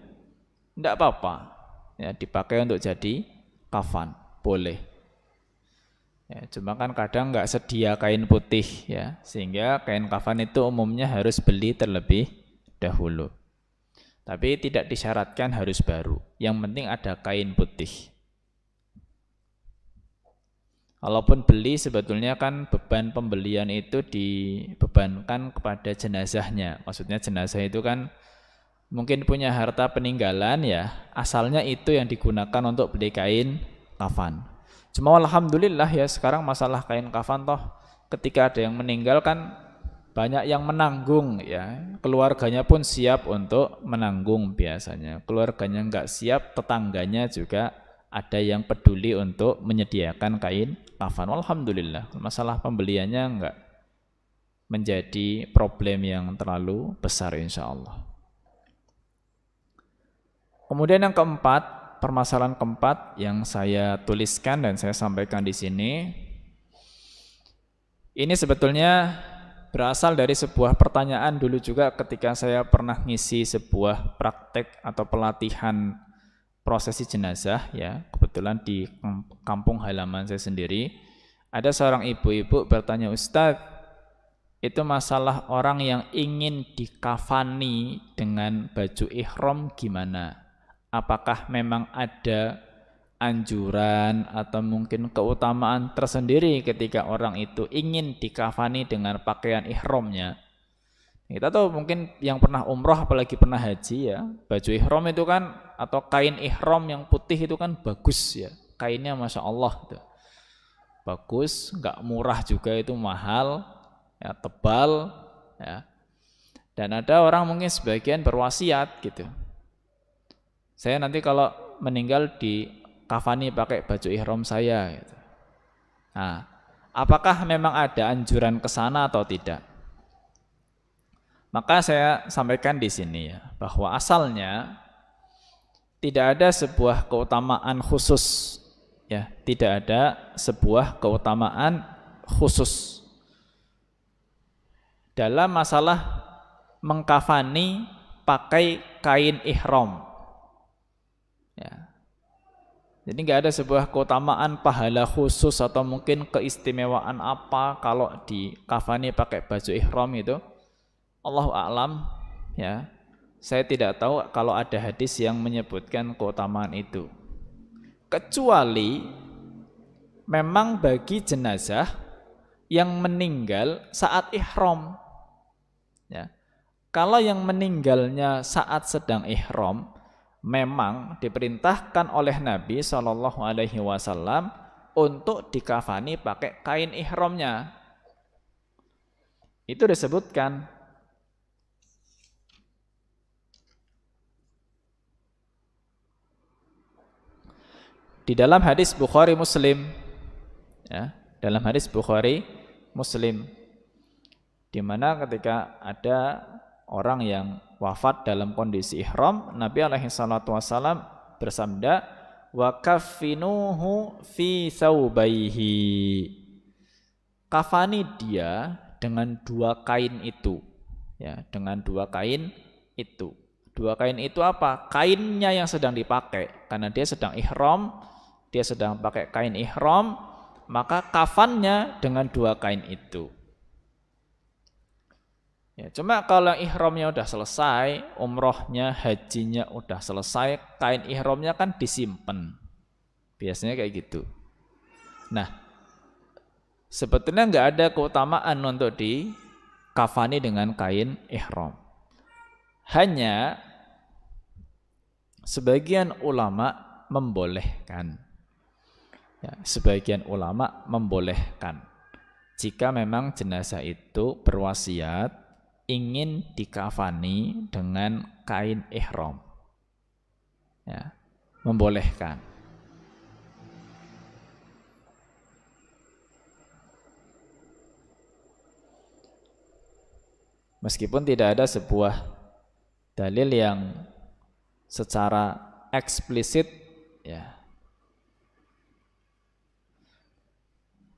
tidak apa-apa. Ya, dipakai untuk jadi kafan, boleh. Ya, cuma kan kadang nggak sedia kain putih, ya, sehingga kain kafan itu umumnya harus beli terlebih dahulu. Tapi tidak disyaratkan harus baru. Yang penting ada kain putih. Walaupun beli sebetulnya kan beban pembelian itu dibebankan kepada jenazahnya. Maksudnya jenazah itu kan mungkin punya harta peninggalan ya, asalnya itu yang digunakan untuk beli kain kafan. Cuma alhamdulillah ya sekarang masalah kain kafan toh ketika ada yang meninggal kan banyak yang menanggung ya. Keluarganya pun siap untuk menanggung biasanya. Keluarganya enggak siap, tetangganya juga ada yang peduli untuk menyediakan kain kafan. Alhamdulillah, masalah pembeliannya enggak menjadi problem yang terlalu besar insyaallah. Kemudian yang keempat, permasalahan keempat yang saya tuliskan dan saya sampaikan di sini, ini sebetulnya berasal dari sebuah pertanyaan dulu juga ketika saya pernah ngisi sebuah praktek atau pelatihan prosesi jenazah ya, kebetulan di kampung halaman saya sendiri. Ada seorang ibu-ibu bertanya, "Ustadz, itu masalah orang yang ingin dikafani dengan baju ihram gimana? Apakah memang ada anjuran atau mungkin keutamaan tersendiri ketika orang itu ingin dikafani dengan pakaian ihramnya?" Kita tahu mungkin yang pernah umroh apalagi pernah haji ya, baju ihram itu kan atau kain ihram yang putih itu kan bagus ya, kainnya Masya Allah gitu. Bagus, nggak murah juga, itu mahal ya, tebal ya. Dan ada orang mungkin sebagian berwasiat gitu, saya nanti kalau meninggal di kafani pakai baju ihram saya gitu. Nah, apakah memang ada anjuran ke sana atau tidak? Maka saya sampaikan di sini ya, bahwa asalnya tidak ada sebuah keutamaan khusus ya, tidak ada sebuah keutamaan khusus dalam masalah mengkafani pakai kain ihram. Ya. Jadi nggak ada sebuah keutamaan pahala khusus atau mungkin keistimewaan apa kalau dikafani pakai baju ihram itu. Allahu a'lam ya. Saya tidak tahu kalau ada hadis yang menyebutkan keutamaan itu. Kecuali memang bagi jenazah yang meninggal saat ihram. Ya. Kalau yang meninggalnya saat sedang ihram, memang diperintahkan oleh Nabi SAW untuk dikafani pakai kain ihramnya. Itu disebutkan. Di dalam hadis Bukhari Muslim, ya, dalam hadis Bukhari Muslim, di mana ketika ada orang yang wafat dalam kondisi ihram, Nabi SAW bersabda, "Wa kaffinuhu fi thawbaihi." Kafani dia dengan dua kain itu, ya, dengan dua kain itu. Dua kain itu apa? Kainnya yang sedang dipakai, karena dia sedang ihram. Dia sedang pakai kain ihram, maka kafannya dengan dua kain itu. Ya, cuma kalau ihramnya udah selesai, umrohnya, hajinya udah selesai, kain ihramnya kan disimpan. Biasanya kayak gitu. Nah, sebetulnya nggak ada keutamaan untuk dikafani dengan kain ihram. Hanya sebagian ulama membolehkan. Ya, sebagian ulama membolehkan. Jika memang jenazah itu berwasiat ingin dikafani dengan kain ihram. Ya, membolehkan. Meskipun tidak ada sebuah dalil yang secara eksplisit ya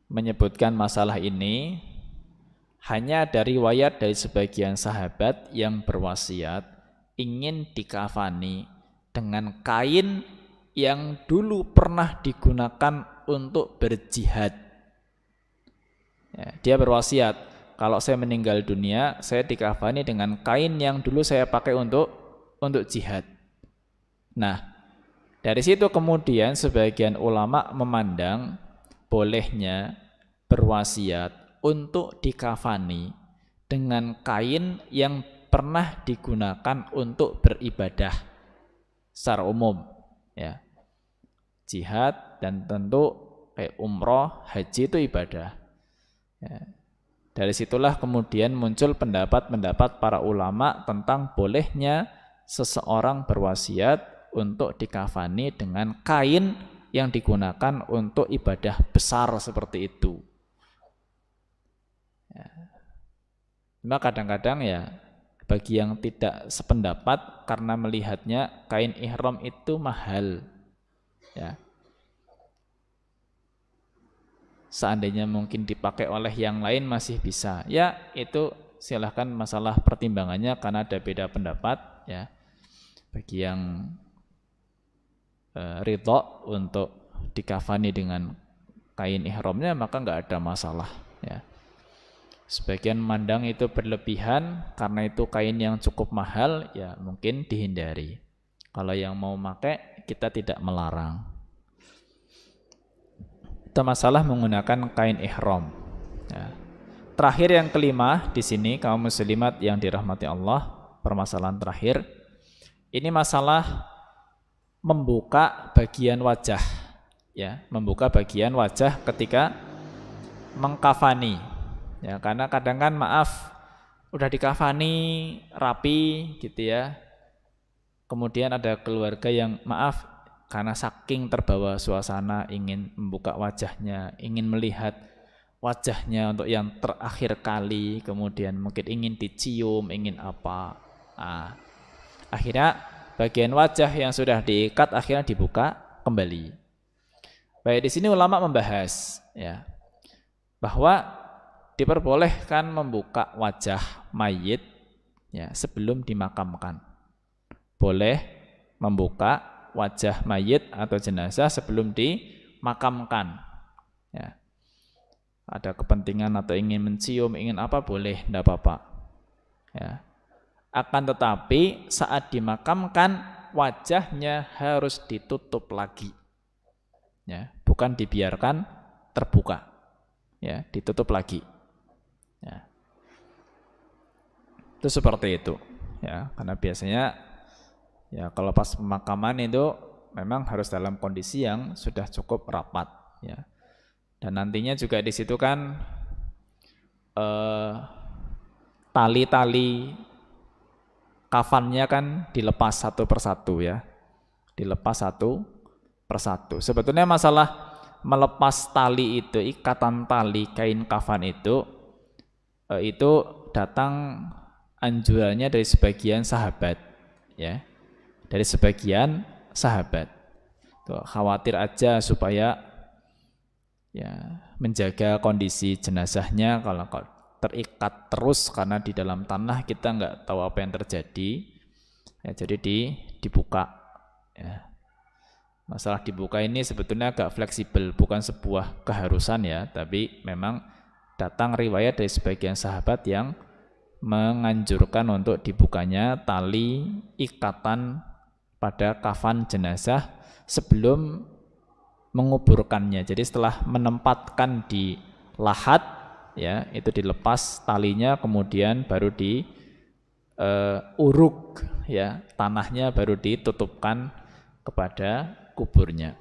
menyebutkan masalah ini, hanya dari riwayat dari sebagian sahabat yang berwasiat ingin dikafani dengan kain yang dulu pernah digunakan untuk berjihad. Ya, dia berwasiat, kalau saya meninggal dunia, saya dikafani dengan kain yang dulu saya pakai untuk jihad. Nah, dari situ kemudian sebagian ulama memandang bolehnya berwasiat untuk dikafani dengan kain yang pernah digunakan untuk beribadah secara umum, ya. Jihad dan tentu kayak umroh, haji itu ibadah. Ya. Dari situlah kemudian muncul pendapat-pendapat para ulama tentang bolehnya seseorang berwasiat untuk dikafani dengan kain yang digunakan untuk ibadah besar seperti itu. Ya. Cuma kadang-kadang ya bagi yang tidak sependapat karena melihatnya kain ihram itu mahal, ya. Seandainya mungkin dipakai oleh yang lain masih bisa. Ya, itu silahkan masalah pertimbangannya karena ada beda pendapat, ya. Bagi yang ridho untuk dikafani dengan kain ihramnya maka nggak ada masalah, ya. Sebagian mandang itu berlebihan karena itu kain yang cukup mahal, ya mungkin dihindari. Kalau yang mau pakai kita tidak melarang. Itu masalah menggunakan kain ihram. Ya. Terakhir yang kelima di sini kaum muslimat yang dirahmati Allah, permasalahan terakhir. Ini masalah membuka bagian wajah, ya, membuka bagian wajah ketika mengkafani. Ya, karena kadang kan maaf udah dikafani rapi gitu ya. Kemudian ada keluarga yang maaf karena saking terbawa suasana ingin membuka wajahnya, ingin melihat wajahnya untuk yang terakhir kali, kemudian mungkin ingin dicium, ingin apa. Nah, akhirnya bagian wajah yang sudah diikat akhirnya dibuka kembali. Baik, di sini ulama membahas ya bahwa diperbolehkan membuka wajah mayit ya sebelum dimakamkan. Boleh membuka wajah mayit atau jenazah sebelum dimakamkan. Ya. Ada kepentingan atau ingin mencium, ingin apa boleh, tidak apa-apa. Ya. Akan tetapi saat dimakamkan wajahnya harus ditutup lagi. Ya, bukan dibiarkan terbuka. Ya, ditutup lagi. Ya. Itu seperti itu. Ya, karena biasanya ya kalau pas pemakaman itu memang harus dalam kondisi yang sudah cukup rapat, ya. Dan nantinya juga di situ kan tali-tali kafannya kan dilepas satu persatu, ya. Dilepas satu persatu. Sebetulnya masalah melepas tali itu, ikatan tali kain kafan itu datang anjurannya dari sebagian sahabat, ya. Dari sebagian sahabat. Tuh, khawatir aja supaya ya menjaga kondisi jenazahnya kalau terikat terus karena di dalam tanah kita nggak tahu apa yang terjadi. Ya, jadi dibuka. Ya. Masalah dibuka ini sebetulnya agak fleksibel, bukan sebuah keharusan ya, tapi memang datang riwayat dari sebagian sahabat yang menganjurkan untuk dibukanya tali ikatan pada kafan jenazah sebelum menguburkannya. Jadi setelah menempatkan di lahat, ya itu dilepas talinya, kemudian baru di uruk, ya tanahnya baru ditutupkan kepada kuburnya.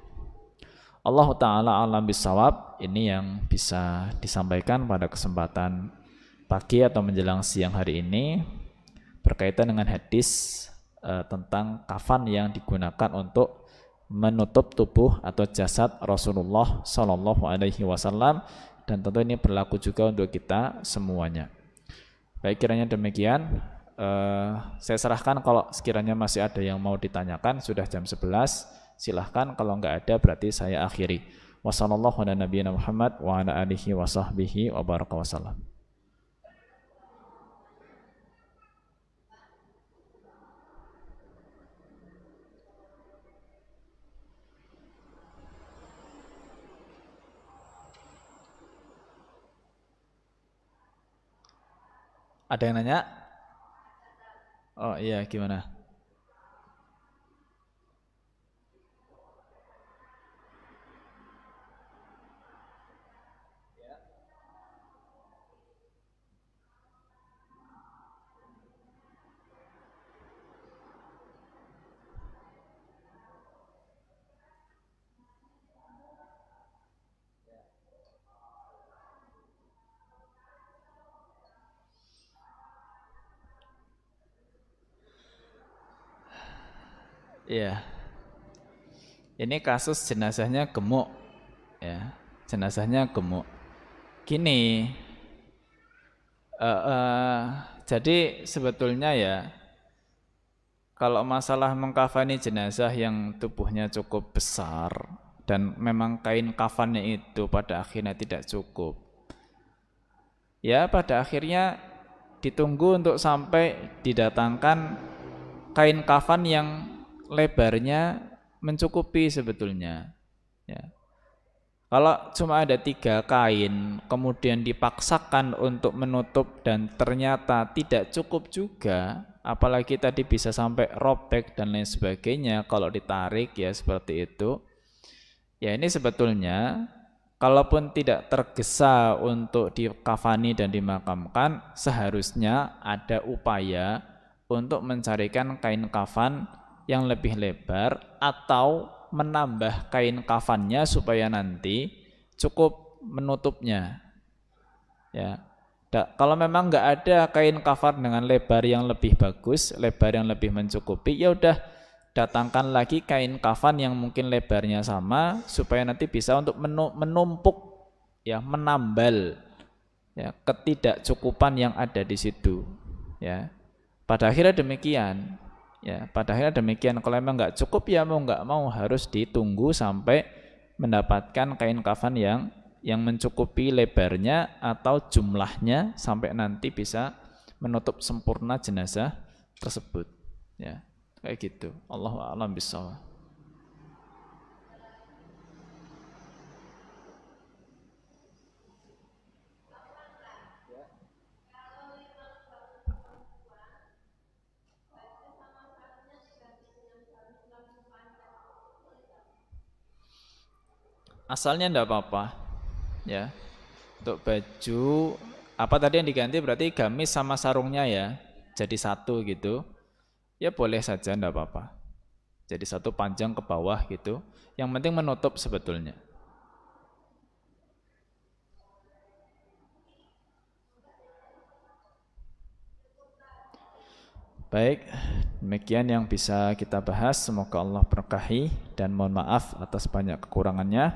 Allah Ta'ala alam bisawab. Ini yang bisa disampaikan pada kesempatan pagi atau menjelang siang hari ini berkaitan dengan hadis tentang kafan yang digunakan untuk menutup tubuh atau jasad Rasulullah Sallallahu Alaihi Wasallam, dan tentu ini berlaku juga untuk kita semuanya. Baik, kiranya demikian. Saya serahkan kalau sekiranya masih ada yang mau ditanyakan. Sudah jam 11, silahkan. Kalau enggak ada berarti saya akhiri. Wassallallahu ala nabiyina Muhammad wa ala alihi wa sahbihi wa baraka wasallam. Ada yang nanya? Oh iya, gimana? Iya. Ini kasus jenazahnya gemuk, ya. Jenazahnya gemuk. Gini, jadi sebetulnya ya, kalau masalah mengkafani jenazah yang tubuhnya cukup besar dan memang kain kafannya itu pada akhirnya tidak cukup, ya pada akhirnya ditunggu untuk sampai didatangkan kain kafan yang lebarnya mencukupi sebetulnya, ya. Kalau cuma ada 3 kain kemudian dipaksakan untuk menutup dan ternyata tidak cukup juga, apalagi tadi bisa sampai robek dan lain sebagainya kalau ditarik ya seperti itu, ya ini sebetulnya kalaupun tidak tergesa untuk dikafani dan dimakamkan, seharusnya ada upaya untuk mencarikan kain kafan yang lebih lebar atau menambah kain kafannya supaya nanti cukup menutupnya, ya. Kalau memang nggak ada kain kafan dengan lebar yang lebih bagus, lebar yang lebih mencukupi, ya udah datangkan lagi kain kafan yang mungkin lebarnya sama supaya nanti bisa untuk menumpuk, ya, menambal, ya, ketidakcukupan yang ada di situ, ya. Pada akhirnya demikian. Ya, pada akhirnya demikian. Kalau memang nggak cukup ya mau nggak mau harus ditunggu sampai mendapatkan kain kafan yang mencukupi lebarnya atau jumlahnya sampai nanti bisa menutup sempurna jenazah tersebut. Ya, kayak gitu. Allahu a'lam bishawab. Asalnya enggak apa-apa, ya. Untuk baju apa tadi yang diganti berarti gamis sama sarungnya ya, jadi satu gitu. Ya boleh saja, enggak apa-apa. Jadi satu panjang ke bawah gitu. Yang penting menutup sebetulnya. Baik, demikian yang bisa kita bahas. Semoga Allah berkahi dan mohon maaf atas banyak kekurangannya.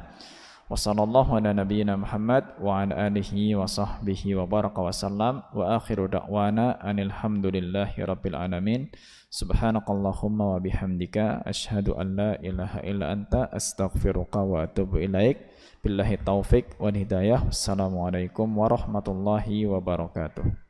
Wassallallahu ala nabiyyina Muhammad wa ala alihi wa sahbihi wa baraka wasallam wa akhiru da'wana anil hamdulillahi rabbil alamin. Subhanakallahumma wa bihamdika asyhadu an la ilaha illa anta astaghfiruka wa atubu ilaik. Billahi taufik wal hidayah. Wassalamualaikum warahmatullahi wabarakatuh.